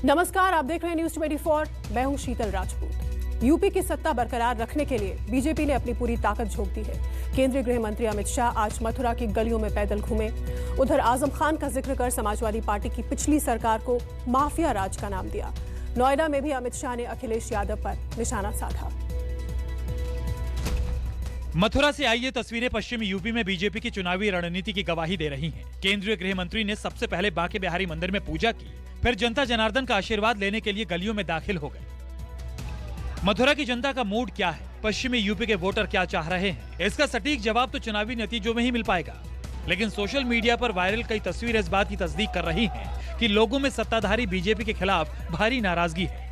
नमस्कार, आप देख रहे हैं न्यूज 24। मैं हूं शीतल राजपूत। यूपी की सत्ता बरकरार रखने के लिए बीजेपी ने अपनी पूरी ताकत झोंक दी है। केंद्रीय गृह मंत्री अमित शाह आज मथुरा की गलियों में पैदल घूमे। उधर आजम खान का जिक्र कर समाजवादी पार्टी की पिछली सरकार को माफिया राज का नाम दिया। नोएडा में भी अमित शाह ने अखिलेश यादव पर निशाना साधा। मथुरा से आई ये तस्वीरें पश्चिमी यूपी में बीजेपी की चुनावी रणनीति की गवाही दे रही हैं। केंद्रीय गृह मंत्री ने सबसे पहले बांके बिहारी मंदिर में पूजा की, फिर जनता जनार्दन का आशीर्वाद लेने के लिए गलियों में दाखिल हो गए। मथुरा की जनता का मूड क्या है, पश्चिमी यूपी के वोटर क्या चाह रहे हैं, इसका सटीक जवाब तो चुनावी नतीजों में ही मिल पाएगा। लेकिन सोशल मीडिया पर वायरल कई तस्वीरें इस बात की तस्दीक कर रही हैं कि लोगों में सत्ताधारी बीजेपी के खिलाफ भारी नाराजगी है।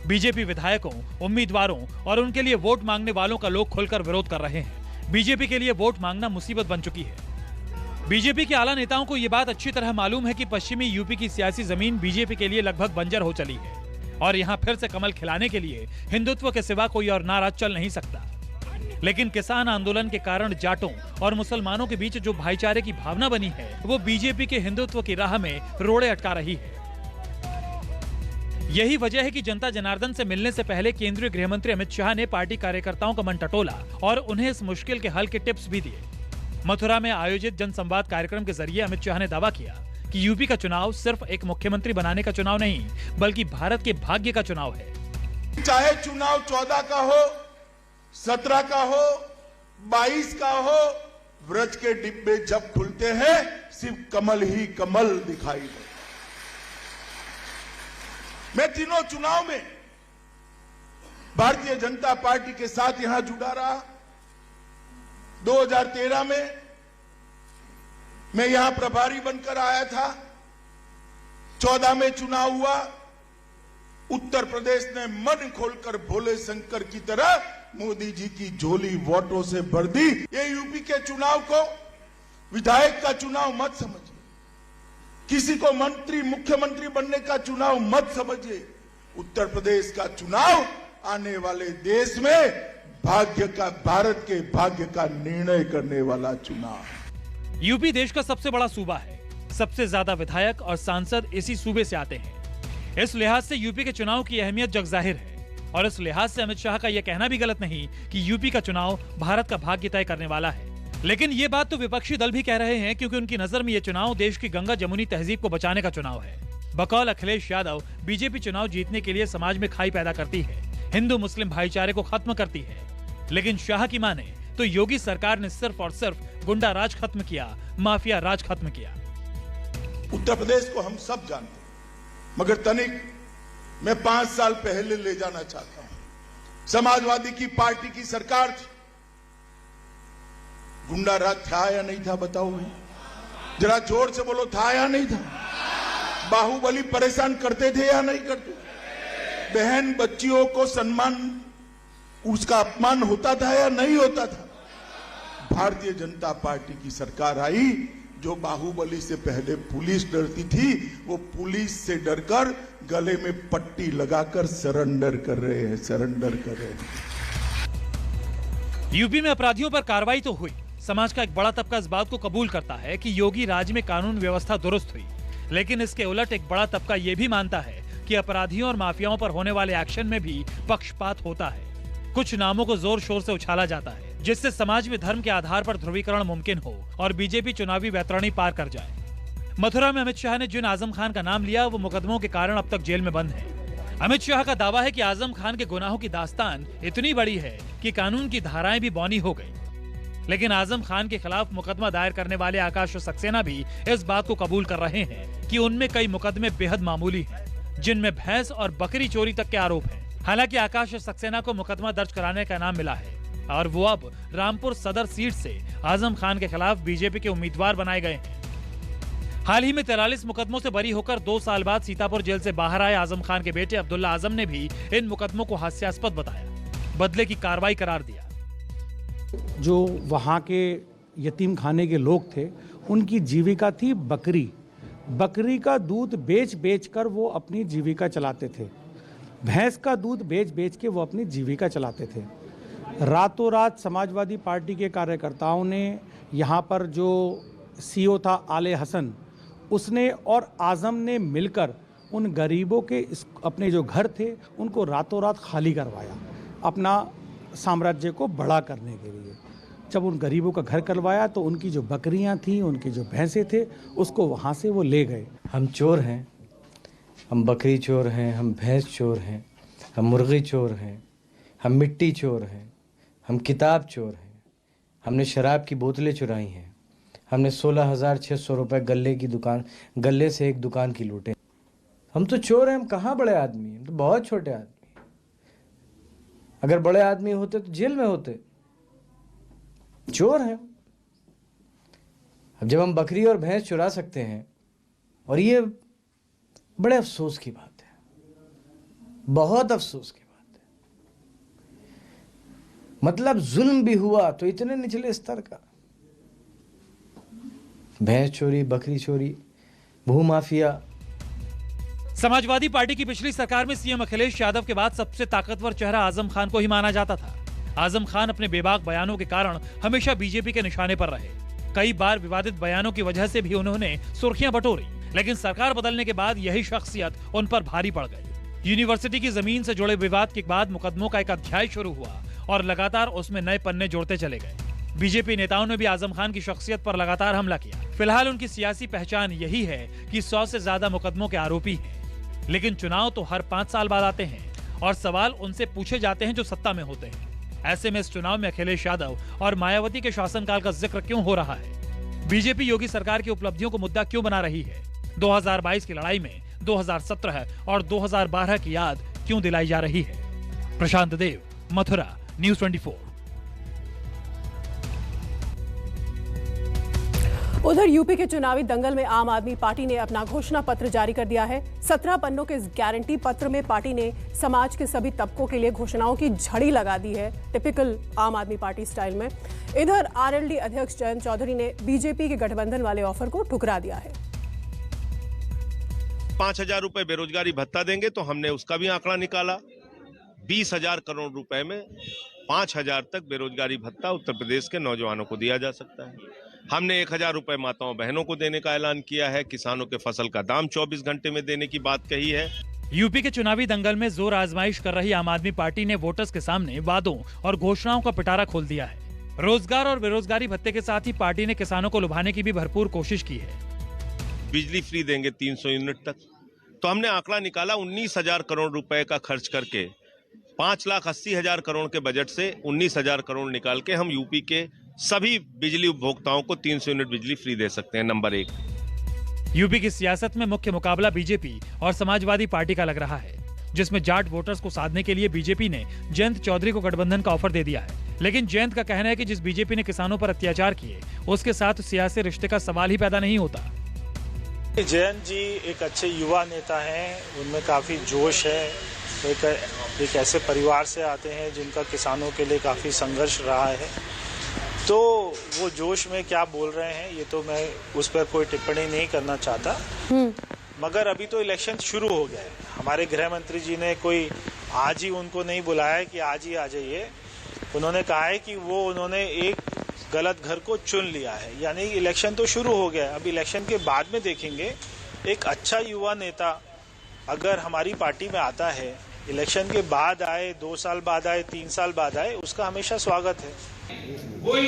बीजेपी विधायकों, उम्मीदवारों और उनके लिए वोट मांगने वालों का लोग खुलकर विरोध कर रहे हैं। बीजेपी के लिए वोट मांगना मुसीबत बन चुकी है। बीजेपी के आला नेताओं को ये बात अच्छी तरह मालूम है कि पश्चिमी यूपी की सियासी जमीन बीजेपी के लिए लगभग बंजर हो चली है और यहाँ फिर से कमल खिलाने के लिए हिंदुत्व के सिवा कोई और नारा चल नहीं सकता। लेकिन किसान आंदोलन के कारण जाटों और मुसलमानों के बीच जो भाईचारे की भावना बनी है, वो बीजेपी के हिंदुत्व की राह में रोड़े अटका रही है। यही वजह है कि जनता जनार्दन से मिलने से पहले केंद्रीय गृह मंत्री अमित शाह ने पार्टी कार्यकर्ताओं का मन टटोला और उन्हें इस मुश्किल के हल के टिप्स भी दिए। मथुरा में आयोजित जनसंवाद कार्यक्रम के जरिए अमित शाह ने दावा किया कि यूपी का चुनाव सिर्फ एक मुख्यमंत्री बनाने का चुनाव नहीं, बल्कि भारत के भाग्य का चुनाव है। चाहे चुनाव 14 का हो, 17 का हो, 22 का हो, व्रज के डिब्बे जब खुलते हैं सिर्फ कमल ही कमल दिखाई दे। मैं तीनों चुनाव में भारतीय जनता पार्टी के साथ यहां जुड़ा रहा। 2013 में मैं यहां प्रभारी बनकर आया था। 14 में चुनाव हुआ। उत्तर प्रदेश ने मन खोलकर भोले शंकर की तरह मोदी जी की झोली वोटों से भर दी। ये यूपी के चुनाव को विधायक का चुनाव मत समझिए, किसी को मंत्री मुख्यमंत्री बनने का चुनाव मत समझिए। उत्तर प्रदेश का चुनाव आने वाले देश में भाग्य का, भारत के भाग्य का निर्णय करने वाला चुनाव। यूपी देश का सबसे बड़ा सूबा है। सबसे ज्यादा विधायक और सांसद इसी सूबे से आते हैं। इस लिहाज से यूपी के चुनाव की अहमियत जग जाहिर है और इस लिहाज से अमित शाह का यह कहना भी गलत नहीं कि यूपी का चुनाव भारत का भाग्य तय करने वाला है। लेकिन ये बात तो विपक्षी दल भी कह रहे हैं, क्योंकि उनकी नजर में ये चुनाव देश की गंगा जमुनी तहजीब को बचाने का चुनाव है। बकौल अखिलेश यादव, बीजेपी चुनाव जीतने के लिए समाज में खाई पैदा करती है, हिंदू मुस्लिम भाईचारे को खत्म करती है। लेकिन शाह की माने तो योगी सरकार ने सिर्फ और सिर्फ गुंडा राज खत्म किया, माफिया राज खत्म किया। उत्तर प्रदेश को हम सब जानते हैं, मगर तनिक मैं 5 साल पहले ले जाना चाहता हूं। समाजवादी की पार्टी की सरकार थी। गुंडा राज था या नहीं था बताओ भाई, जरा जोर से बोलो, था या नहीं था? बाहुबली परेशान करते थे या नहीं करते? बहन बच्चियों को सम्मान, उसका अपमान होता था या नहीं होता था? भारतीय जनता पार्टी की सरकार आई। जो बाहुबली से पहले पुलिस डरती थी, वो पुलिस से डरकर गले में पट्टी लगाकर सरेंडर कर रहे हैं, सरेंडर कर रहे हैं। यूपी में अपराधियों पर कार्रवाई तो हुई। समाज का एक बड़ा तबका इस बात को कबूल करता है कि योगी राज में कानून व्यवस्था दुरुस्त हुई। लेकिन इसके उलट एक बड़ा तबका ये भी मानता है कि अपराधियों और माफियाओं पर होने वाले एक्शन में भी पक्षपात होता है। कुछ नामों को जोर शोर से उछाला जाता है, जिससे समाज में धर्म के आधार पर ध्रुवीकरण मुमकिन हो और बीजेपी चुनावी वैतरणी पार कर जाए। मथुरा में अमित शाह ने जिन आजम खान का नाम लिया, वो मुकदमों के कारण अब तक जेल में बंद है। अमित शाह का दावा है कि आजम खान के गुनाहों की दास्तान इतनी बड़ी है कि कानून की धाराएं भी बौनी हो गई। लेकिन आजम खान के खिलाफ मुकदमा दायर करने वाले आकाश सक्सेना भी इस बात को कबूल कर रहे हैं कि उनमें कई मुकदमे बेहद मामूली हैं, जिनमें भैंस और बकरी चोरी तक के आरोप हैं। हालांकि आकाश सक्सेना को मुकदमा दर्ज कराने का नाम मिला है और वो अब रामपुर सदर सीट से आजम खान के खिलाफ बीजेपी के उम्मीदवार बनाए गए हैं। हाल ही में 43 मुकदमों से बरी होकर 2 साल बाद सीतापुर जेल से बाहर आए आजम खान के बेटे अब्दुल्ला आजम ने भी इन मुकदमों को हास्यास्पद बताया, बदले की कार्रवाई करार दिया। जो वहाँ के यतीम खाने के लोग थे, उनकी जीविका थी बकरी। बकरी का दूध बेच बेच कर वो अपनी जीविका चलाते थे। भैंस का दूध बेच बेच के वो अपनी जीविका चलाते थे। रातों रात समाजवादी पार्टी के कार्यकर्ताओं ने यहाँ पर जो सीओ था आले हसन, उसने और आजम ने मिलकर उन गरीबों के अपने जो घर थे उनको रातों रात खाली करवाया अपना साम्राज्य को बड़ा करने के लिए। जब उन गरीबों का घर करवाया तो उनकी जो बकरियां थीं, उनके जो भैंसे थे, उसको वहाँ से वो ले गए। हम चोर हैं, हम बकरी चोर हैं, हम भैंस चोर हैं, हम मुर्गी चोर हैं, हम मिट्टी चोर हैं, हम किताब चोर हैं, हमने शराब की बोतलें चुराई हैं, हमने 16,600 रुपये गले से एक दुकान की लूटे। हम तो चोर हैं, हम कहाँ बड़े आदमी हैं, हम तो बहुत छोटे आदमी। अगर बड़े आदमी होते तो जेल में होते। चोर हैं। अब जब हम बकरी और भैंस चुरा सकते हैं, और ये बड़े अफसोस की बात है, बहुत अफसोस की बात है। मतलब जुल्म भी हुआ तो इतने निचले स्तर का। भैंस चोरी, बकरी चोरी, भूमाफिया। समाजवादी पार्टी की पिछली सरकार में सीएम अखिलेश यादव के बाद सबसे ताकतवर चेहरा आजम खान को ही माना जाता था। आजम खान अपने बेबाक बयानों के कारण हमेशा बीजेपी के निशाने पर रहे। कई बार विवादित बयानों की वजह से भी उन्होंने सुर्खियां बटोरी, लेकिन सरकार बदलने के बाद यही शख्सियत उन पर भारी पड़ गई। यूनिवर्सिटी की जमीन से जुड़े विवाद के बाद मुकदमों का एक अध्याय शुरू हुआ और लगातार उसमें नए पन्ने जोड़ते चले गए। बीजेपी नेताओं ने भी आजम खान की शख्सियत पर लगातार हमला किया। फिलहाल उनकी सियासी पहचान यही है कि 100 से ज्यादा मुकदमों के आरोपी हैं। लेकिन चुनाव तो हर 5 साल बाद आते हैं और सवाल उनसे पूछे जाते हैं जो सत्ता में होते हैं। ऐसे में इस चुनाव में अखिलेश यादव और मायावती के शासनकाल का जिक्र क्यों हो रहा है? बीजेपी योगी सरकार की उपलब्धियों को मुद्दा क्यों बना रही है? 2022 की लड़ाई में 2017 और 2012 की याद क्यों दिलाई जा रही है? प्रशांत देव, मथुरा, न्यूज़ 24। उधर यूपी के चुनावी दंगल में आम आदमी पार्टी ने अपना घोषणा पत्र जारी कर दिया है। 17 पन्नों के इस गारंटी पत्र में पार्टी ने समाज के सभी तबकों के लिए घोषणाओं की झड़ी लगा दी है, टिपिकल आम आदमी पार्टी स्टाइल में। इधर आरएलडी अध्यक्ष जयंत चौधरी ने बीजेपी के गठबंधन वाले ऑफर को ठुकरा दिया है। 5,000 रुपए बेरोजगारी भत्ता देंगे तो हमने उसका भी आंकड़ा निकाला। 20,000 करोड़ रुपए में 5,000 तक बेरोजगारी भत्ता उत्तर प्रदेश के नौजवानों को दिया जा सकता है। हमने 1,000 रुपए माताओं बहनों को देने का ऐलान किया है। किसानों के फसल का दाम 24 घंटे में देने की बात कही है। यूपी के चुनावी दंगल में जोर आजमाइश कर रही आम आदमी पार्टी ने वोटर्स के सामने वादों और घोषणाओं का पिटारा खोल दिया है। रोजगार और बेरोजगारी भत्ते के साथ ही पार्टी ने किसानों को लुभाने की भी भरपूर कोशिश की है। बिजली फ्री देंगे 300 यूनिट तक, तो हमने आंकड़ा निकाला 19,000 करोड़ रुपए का खर्च करके 5,80,000 करोड़ के बजट से 19,000 करोड़ निकाल के हम यूपी के सभी बिजली उपभोक्ताओं को 300 यूनिट बिजली फ्री दे सकते हैं। नंबर 1। यूपी की सियासत में मुख्य मुकाबला बीजेपी और समाजवादी पार्टी का लग रहा है, जिसमें जाट वोटर्स को साधने के लिए बीजेपी ने जयंत चौधरी को गठबंधन का ऑफर दे दिया है। लेकिन जयंत का कहना है कि जिस बीजेपी ने किसानों पर अत्याचार किए, उसके साथ सियासी रिश्ते का सवाल ही पैदा नहीं होता। जयंत जी एक अच्छे युवा नेता हैं, उनमें काफी जोश है। एक ऐसे परिवार से आते हैं जिनका किसानों के लिए काफी संघर्ष रहा है, तो वो जोश में क्या बोल रहे हैं ये तो मैं उस पर कोई टिप्पणी नहीं करना चाहता। मगर अभी तो इलेक्शन शुरू हो गया है। हमारे गृह मंत्री जी ने कोई आज ही उनको नहीं बुलाया है कि आज ही आ जाइए। उन्होंने कहा है कि वो उन्होंने एक गलत घर को चुन लिया है, यानी इलेक्शन तो शुरू हो गया है। अब इलेक्शन के बाद में देखेंगे। एक अच्छा युवा नेता अगर हमारी पार्टी में आता है, इलेक्शन के बाद आए, 2 साल बाद आए, 3 साल बाद आए, उसका हमेशा स्वागत है। कोई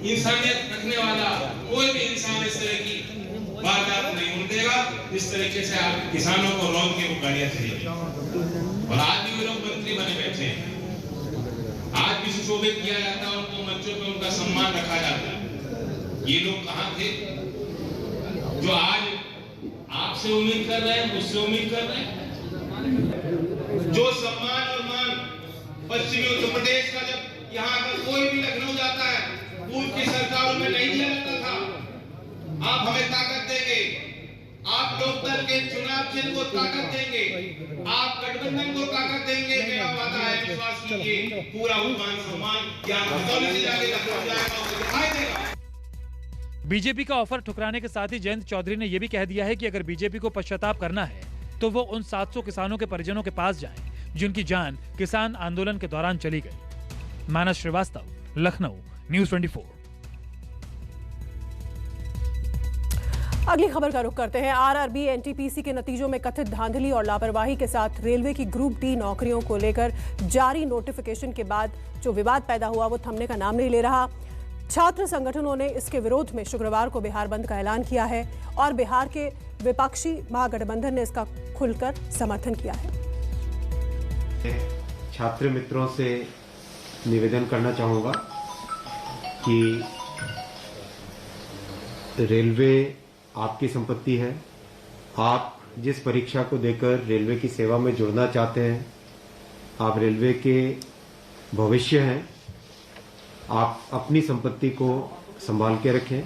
इंसानियत रखने वाला कोई भी इंसान इस तरह की वारदात नहीं होने देगा। इस तरीके से आप किसानों को रोक के वो गाड़ियां चाहिए, और आज भी वो लोग मंत्री बने बैठे हैं। आज भी सुशोभित किया जाता है, उनको मंचों पे उनका सम्मान रखा जाता है। ये लोग कहाँ थे जो आज आपसे उम्मीद कर रहे हैं, मुझसे उम्मीद कर रहे हैं? जो सम्मान और मान पश्चिमी उत्तर प्रदेश का जब यहाँ अगर कोई भी लखनऊ जाता है, पूर्व की सरकारों में नहीं दिया जाता था। आप हमें ताकत देंगे, आप लोकदल के चुनाव चिन्ह को ताकत देंगे, आप गठबंधन को ताकत देंगे। मेरा वादा है, विश्वास कीजिए, पूरा मान सम्मान यहाँ भदौली से जाके लखनऊ जाएगा, उसे दिखाई देगा। बीजेपी का ऑफर ठुकराने के साथ ही जयंत चौधरी ने यह भी कह दिया है कि अगर बीजेपी को पश्चाताप करना है तो वो उन 700 किसानों के परिजनों के पास जाएं, जिनकी जान किसान आंदोलन के दौरान चली गई। मानस श्रीवास्तव, लखनऊ, न्यूज़ 24। अगली खबर का रुख करते हैं। आरआरबी एनटीपीसी के नतीजों में कथित धांधली और लापरवाही के साथ रेलवे की ग्रुप डी नौकरियों को लेकर जारी नोटिफिकेशन के बाद जो विवाद पैदा हुआ वो थमने का नाम नहीं ले रहा। छात्र संगठनों ने इसके विरोध में शुक्रवार को बिहार बंद का ऐलान किया है और बिहार के विपक्षी महागठबंधन ने इसका खुलकर समर्थन किया है। छात्र मित्रों से निवेदन करना चाहूंगा कि रेलवे आपकी संपत्ति है। आप जिस परीक्षा को देकर रेलवे की सेवा में जुड़ना चाहते हैं, आप रेलवे के भविष्य हैं। आप अपनी संपत्ति को संभाल के रखें।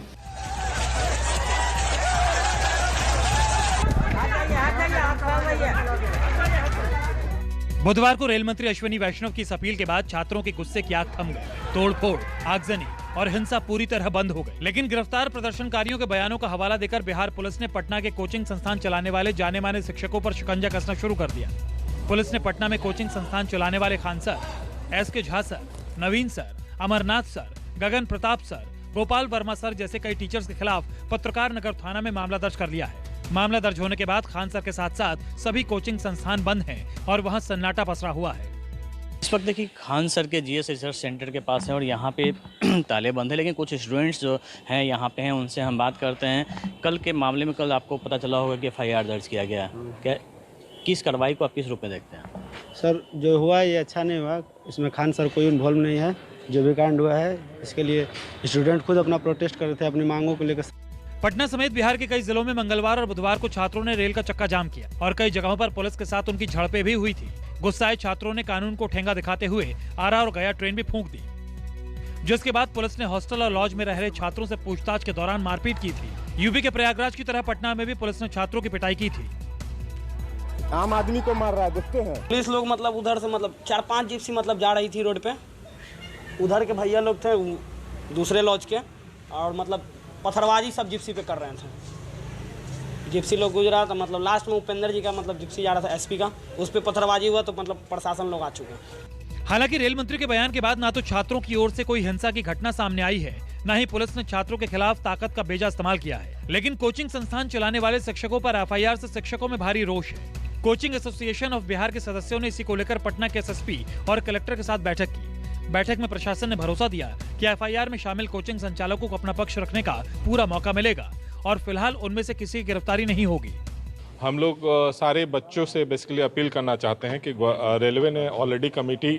बुधवार को रेल मंत्री अश्विनी वैष्णव की इस अपील के बाद छात्रों के गुस्से की आग थम गई। तोड़फोड़, आगजनी और हिंसा पूरी तरह बंद हो गई। लेकिन गिरफ्तार प्रदर्शनकारियों के बयानों का हवाला देकर बिहार पुलिस ने पटना के कोचिंग संस्थान चलाने वाले जाने माने शिक्षकों पर शिकंजा कसना शुरू कर दिया। पुलिस ने पटना में कोचिंग संस्थान चलाने वाले Khan sir, SK Jha sir, Naveen sir, Amarnath sir, Gagan Pratap sir, Gopal Verma sir जैसे कई टीचर्स के खिलाफ पत्रकार नगर थाना में मामला दर्ज कर लिया है। मामला दर्ज होने के बाद खान सर के साथ साथ सभी कोचिंग संस्थान बंद हैं और वहां सन्नाटा पसरा हुआ है। इस वक्त देखिए खान सर के जीएस रिसर्च सेंटर के पास है और यहाँ पे ताले बंद है, लेकिन कुछ स्टूडेंट्स जो हैं यहाँ पे हैं, उनसे हम बात करते हैं। कल के मामले में कल आपको पता चला होगा कि FIR दर्ज किया गया है। क्या किस कार्रवाई को आप किस रूप में देखते हैं? सर जो हुआ ये अच्छा नहीं हुआ, इसमें खान सर कोई इन्वॉल्व नहीं है। जो भी कांड हुआ है इसके लिए स्टूडेंट खुद अपना प्रोटेस्ट कर रहे थे अपनी मांगों को लेकर। पटना समेत बिहार के कई जिलों में मंगलवार और बुधवार को छात्रों ने रेल का चक्का जाम किया और कई जगहों पर पुलिस के साथ उनकी झड़पें भी हुई थी। गुस्साए छात्रों ने कानून को ठेंगा दिखाते हुए आरा और गया ट्रेन भी फूंक दी, जिसके बाद पुलिस ने हॉस्टल और लॉज में रह रहे छात्रों से पूछताछ के दौरान मारपीट की थी। यूपी के प्रयागराज की तरह पटना में भी पुलिस ने छात्रों की पिटाई की थी। आम आदमी को मार रहा है, देखते हैं। पुलिस लोग मतलब उधर से मतलब 4-5 जिप्सी मतलब जा रही थी रोड पे। उधर के भैया लोग थे दूसरे लॉज के और मतलब पत्थरबाजी सब जिप्सी पे कर रहे थे। जिप्सी लोग गुजरा तो मतलब लास्ट में उपेंद्र जी का मतलब जिप्सी जा रहा था SP का, उस पर पत्थरबाजी हुआ तो मतलब प्रशासन लोग आ चुके हैं। हालांकि रेल मंत्री के बयान के बाद ना तो छात्रों की ओर से कोई हिंसा की घटना सामने आई है, न ही पुलिस ने छात्रों के खिलाफ ताकत का बेजा इस्तेमाल किया है। लेकिन कोचिंग संस्थान चलाने वाले शिक्षकों पर FIR से शिक्षकों में भारी रोष है। कोचिंग एसोसिएशन ऑफ बिहार के सदस्यों ने इसी को लेकर पटना के SSP और कलेक्टर के साथ बैठक की। बैठक में प्रशासन ने भरोसा दिया कि FIR में शामिल कोचिंग संचालकों को अपना पक्ष रखने का पूरा मौका मिलेगा और फिलहाल उनमें से किसी की गिरफ्तारी नहीं होगी। हम लोग सारे बच्चों से बेसिकली अपील करना चाहते हैं कि रेलवे ने ऑलरेडी कमेटी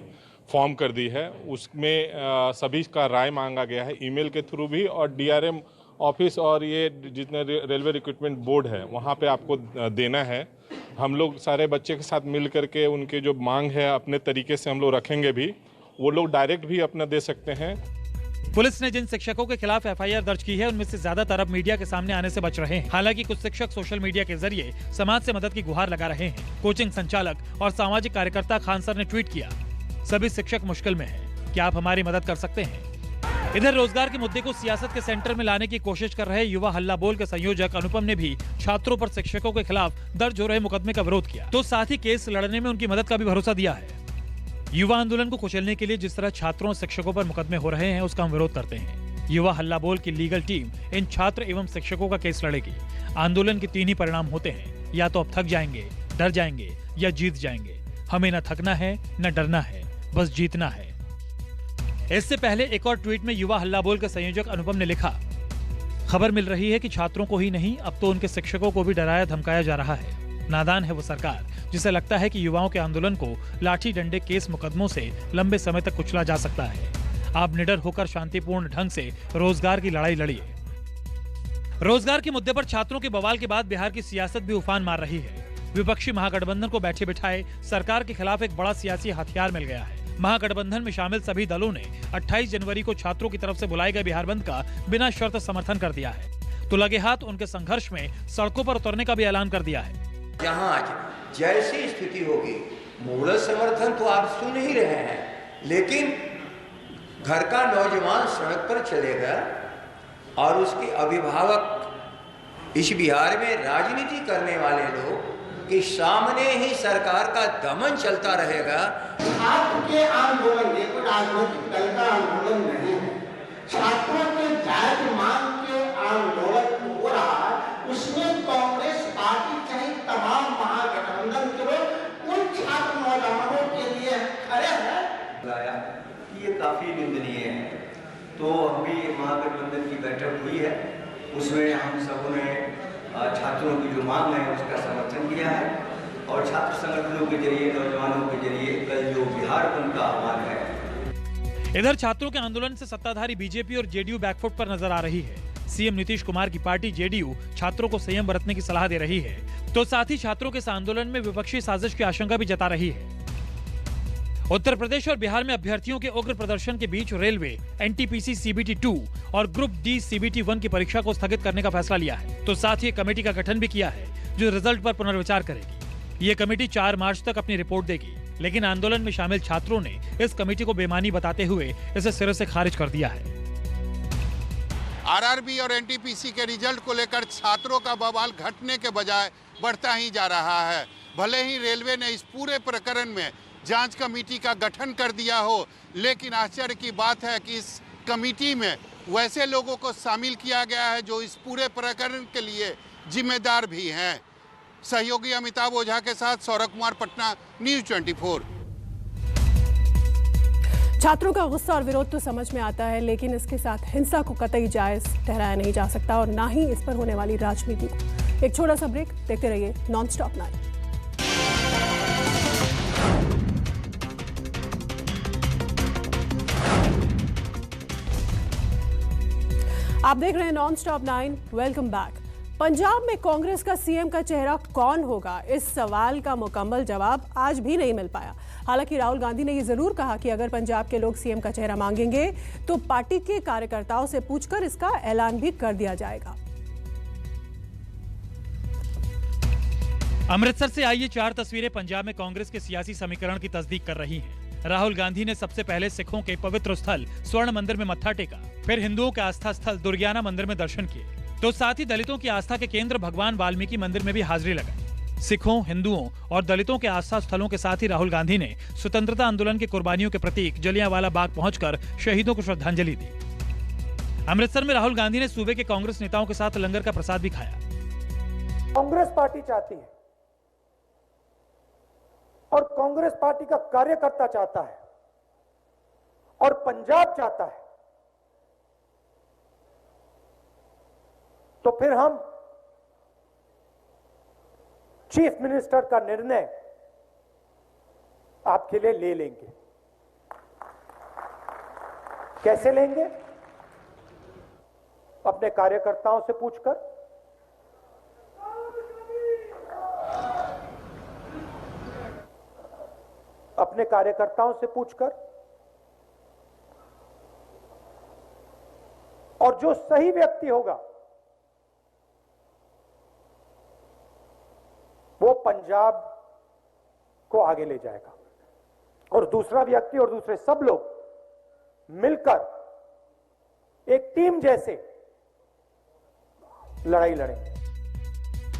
फॉर्म कर दी है, उसमें सभी का राय मांगा गया है ईमेल के थ्रू भी, और DRM ऑफिस और ये जितने रेलवे रिक्रूटमेंट बोर्ड है वहाँ पे आपको देना है। हम लोग सारे बच्चे के साथ मिल करके उनके जो मांग है अपने तरीके से हम लोग रखेंगे भी, वो लोग डायरेक्ट भी अपना दे सकते हैं। पुलिस ने जिन शिक्षकों के खिलाफ FIR दर्ज की है उनमें से ज्यादातर अब मीडिया के सामने आने से बच रहे हैं। हालांकि कुछ शिक्षक सोशल मीडिया के जरिए समाज से मदद की गुहार लगा रहे हैं। कोचिंग संचालक और सामाजिक कार्यकर्ता खान सर ने ट्वीट किया, सभी शिक्षक मुश्किल में हैं, क्या आप हमारी मदद कर सकते हैं? इधर रोजगार के मुद्दे को सियासत के सेंटर में लाने की कोशिश कर रहे युवा हल्ला बोल के संयोजक अनुपम ने भी छात्रों पर शिक्षकों के खिलाफ दर्ज हो रहे मुकदमे का विरोध किया, तो साथ ही केस लड़ने में उनकी मदद का भी भरोसा दिया है। युवा आंदोलन को कुचलने के लिए जिस तरह छात्रों और शिक्षकों पर मुकदमे हो रहे हैं उसका हम विरोध करते हैं। युवा हल्ला बोल की लीगल टीम इन छात्र एवं शिक्षकों का केस लड़ेगी। आंदोलन के 3 ही परिणाम होते हैं, या तो अब थक जाएंगे, डर जाएंगे या जीत जाएंगे। हमें न थकना है न डरना है, बस जीतना है। इससे पहले एक और ट्वीट में युवा हल्ला बोल के संयोजक अनुपम ने लिखा, खबर मिल रही है कि छात्रों को ही नहीं अब तो उनके शिक्षकों को भी डराया धमकाया जा रहा है। नादान है वो सरकार जिसे लगता है कि युवाओं के आंदोलन को लाठी डंडे केस मुकदमों से लंबे समय तक कुचला जा सकता है। आप निडर होकर शांतिपूर्ण ढंग से रोजगार की लड़ाई लड़िए। रोजगार के मुद्दे पर छात्रों के बवाल के बाद बिहार की सियासत भी उफान मार रही है। विपक्षी महागठबंधन को बैठे बिठाए सरकार के खिलाफ एक बड़ा सियासी हथियार मिल गया है। महागठबंधन में शामिल सभी दलों ने 28 जनवरी को छात्रों की तरफ से बुलाए गए बिहार बंद का बिना शर्त समर्थन कर दिया है, तो लगे हाथ उनके संघर्ष में सड़कों पर उतरने का भी ऐलान कर दिया है। जहाँ जैसी स्थिति होगी, मूल समर्थन तो आप सुन ही रहे हैं, लेकिन घर का नौजवान सड़क पर चलेगा और उसके अभिभावक इस बिहार में राजनीति करने वाले लोग के सामने ही सरकार का दमन चलता रहेगा। छात्र के आंदोलन ये कोई राजनीतिक दल का आंदोलन नहीं है, छात्रों के जायज मांग के आंदोलन हो रहा है, उस काफ़ी निंदनीय है। तो अभी महागठबंधन की बैठक हुई है, उसमें हम सबों ने छात्रों की जो मांग है उसका समर्थन किया है और छात्र संगठनों के जरिए, नौजवानों के जरिए कल जो बिहार बंद का आह्वान है। इधर छात्रों के आंदोलन से सत्ताधारी बीजेपी और जेडीयू बैकफुट पर नजर आ रही है। सीएम नीतीश कुमार की पार्टी जेडीयू छात्रों को संयम बरतने की सलाह दे रही है, तो साथ ही छात्रों के इस आंदोलन में विपक्षी साजिश की आशंका भी जता रही है। उत्तर प्रदेश और बिहार में अभ्यर्थियों के उग्र प्रदर्शन के बीच रेलवे एनटीपीसी CBT 2 और ग्रुप डी CBT 1 की परीक्षा को स्थगित करने का फैसला लिया है, तो साथ ही एक कमेटी का गठन भी किया है जो रिजल्ट पर पुनर्विचार करेगी। ये कमेटी 4 मार्च तक अपनी रिपोर्ट देगी, लेकिन आंदोलन में शामिल छात्रों ने इस कमेटी को बेमानी बताते हुए इसे सिरे से खारिज कर दिया है। आरआरबी और एनटीपीसी के रिजल्ट को लेकर छात्रों का बवाल घटने के बजाय बढ़ता ही जा रहा है। भले ही रेलवे ने इस पूरे प्रकरण में जांच कमेटी का गठन कर दिया हो, लेकिन आश्चर्य की बात है कि इस कमेटी में वैसे लोगों को शामिल किया गया है जो इस पूरे प्रकरण के लिए जिम्मेदार भी हैं। सहयोगी अमिताभ ओझा के साथ सौरभ कुमार, पटना, न्यूज़ 24। छात्रों का गुस्सा और विरोध तो समझ में आता है, लेकिन इसके साथ हिंसा को कतई जायज ठहराया नहीं जा सकता और ना ही इस पर होने वाली राजनीति को। एक छोटा सा ब्रेक, देखते रहिए नॉनस्टॉप 9। आप देख रहे हैं नॉनस्टॉप 9। Welcome back. पंजाब में कांग्रेस का सीएम का चेहरा कौन होगा, इस सवाल का मुकम्मल जवाब आज भी नहीं मिल पाया। हालांकि राहुल गांधी ने यह जरूर कहा कि अगर पंजाब के लोग सीएम का चेहरा मांगेंगे तो पार्टी के कार्यकर्ताओं से पूछकर इसका ऐलान भी कर दिया जाएगा। अमृतसर से आई ये 4 तस्वीरें पंजाब में कांग्रेस के सियासी समीकरण की तस्दीक कर रही हैं। राहुल गांधी ने सबसे पहले सिखों के पवित्र स्थल स्वर्ण मंदिर में मत्था टेका, फिर हिंदुओं के आस्था स्थल दुर्गियाना मंदिर में दर्शन किए, तो साथ ही दलितों की आस्था के केंद्र भगवान वाल्मीकि मंदिर में भी हाजिरी लगाई। सिखों, हिंदुओं और दलितों के आस्था स्थलों के साथ ही राहुल गांधी ने स्वतंत्रता आंदोलन के कुर्बानियों के प्रतीक जलियांवाला बाग पहुंचकर शहीदों को श्रद्धांजलि दी। अमृतसर में राहुल गांधी ने सूबे के कांग्रेस नेताओं के साथ लंगर का प्रसाद भी खाया। कांग्रेस पार्टी चाहती है और कांग्रेस पार्टी का कार्यकर्ता चाहता है और पंजाब चाहता है, तो फिर हम चीफ मिनिस्टर का निर्णय आपके लिए ले लेंगे। कैसे लेंगे? अपने कार्यकर्ताओं से पूछकर, अपने कार्यकर्ताओं से पूछकर, और जो सही व्यक्ति होगा वो पंजाब को आगे ले जाएगा और दूसरा व्यक्ति और दूसरे सब लोग मिलकर एक टीम जैसे लड़ाई लड़ेंगे।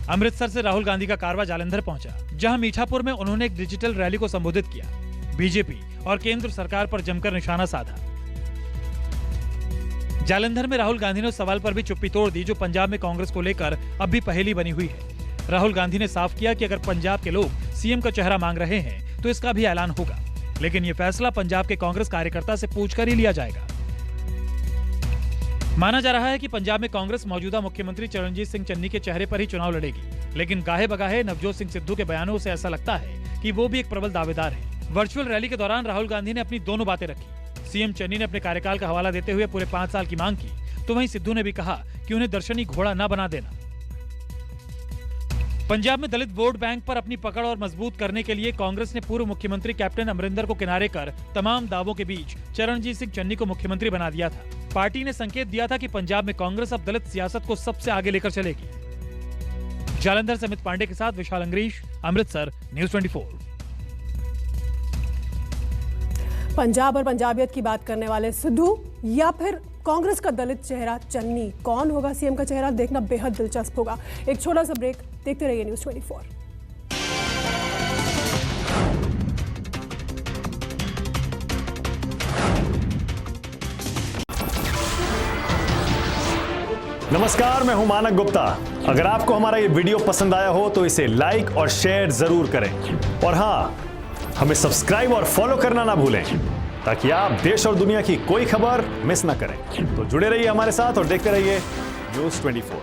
अमृतसर से राहुल गांधी का कारवां जालंधर पहुंचा, जहां मीठापुर में उन्होंने एक डिजिटल रैली को संबोधित किया। बीजेपी और केंद्र सरकार पर जमकर निशाना साधा। जालंधर में राहुल गांधी ने उस सवाल पर भी चुप्पी तोड़ दी जो पंजाब में कांग्रेस को लेकर अब भी पहेली बनी हुई है। राहुल गांधी ने साफ किया कि अगर पंजाब के लोग सीएम का चेहरा मांग रहे हैं तो इसका भी ऐलान होगा, लेकिन ये फैसला पंजाब के कांग्रेस कार्यकर्ता से पूछकर ही लिया जाएगा। माना जा रहा है कि पंजाब में कांग्रेस मौजूदा मुख्यमंत्री चरणजीत सिंह चन्नी के चेहरे पर ही चुनाव लड़ेगी, लेकिन गाहे बगाहे नवजोत सिंह सिद्धू के बयानों से ऐसा लगता है कि वो भी एक प्रबल दावेदार है। वर्चुअल रैली के दौरान राहुल गांधी ने अपनी दोनों बातें रखी। सीएम चन्नी ने अपने कार्यकाल का हवाला देते हुए पूरे 5 साल की मांग की, तो वहीं सिद्धू ने भी कहा कि उन्हें दर्शनी घोड़ा न बना देना। पंजाब में दलित वोट बैंक पर अपनी पकड़ और मजबूत करने के लिए कांग्रेस ने पूर्व मुख्यमंत्री कैप्टन अमरिंदर को किनारे कर तमाम दावों के बीच चरणजीत सिंह चन्नी को मुख्यमंत्री बना दिया था। पार्टी ने संकेत दिया था कि पंजाब में कांग्रेस अब दलित सियासत को सबसे आगे लेकर चलेगी। जालंधर से अमित पांडे के साथ विशाल अंग्रीश, अमृतसर, न्यूज़ 24। पंजाब और पंजाबियत की बात करने वाले सिद्धू या फिर कांग्रेस का दलित चेहरा चन्नी, कौन होगा सीएम का चेहरा, देखना बेहद दिलचस्प होगा। एक छोटा सा ब्रेक, देखते रहिए न्यूज़ 24। नमस्कार, मैं हूं मानक गुप्ता। अगर आपको हमारा ये वीडियो पसंद आया हो तो इसे लाइक और शेयर जरूर करें और हां, हमें सब्सक्राइब और फॉलो करना ना भूलें। ताकि आप देश और दुनिया की कोई खबर मिस ना करें। तो जुड़े रहिए हमारे साथ और देखते रहिए News 24।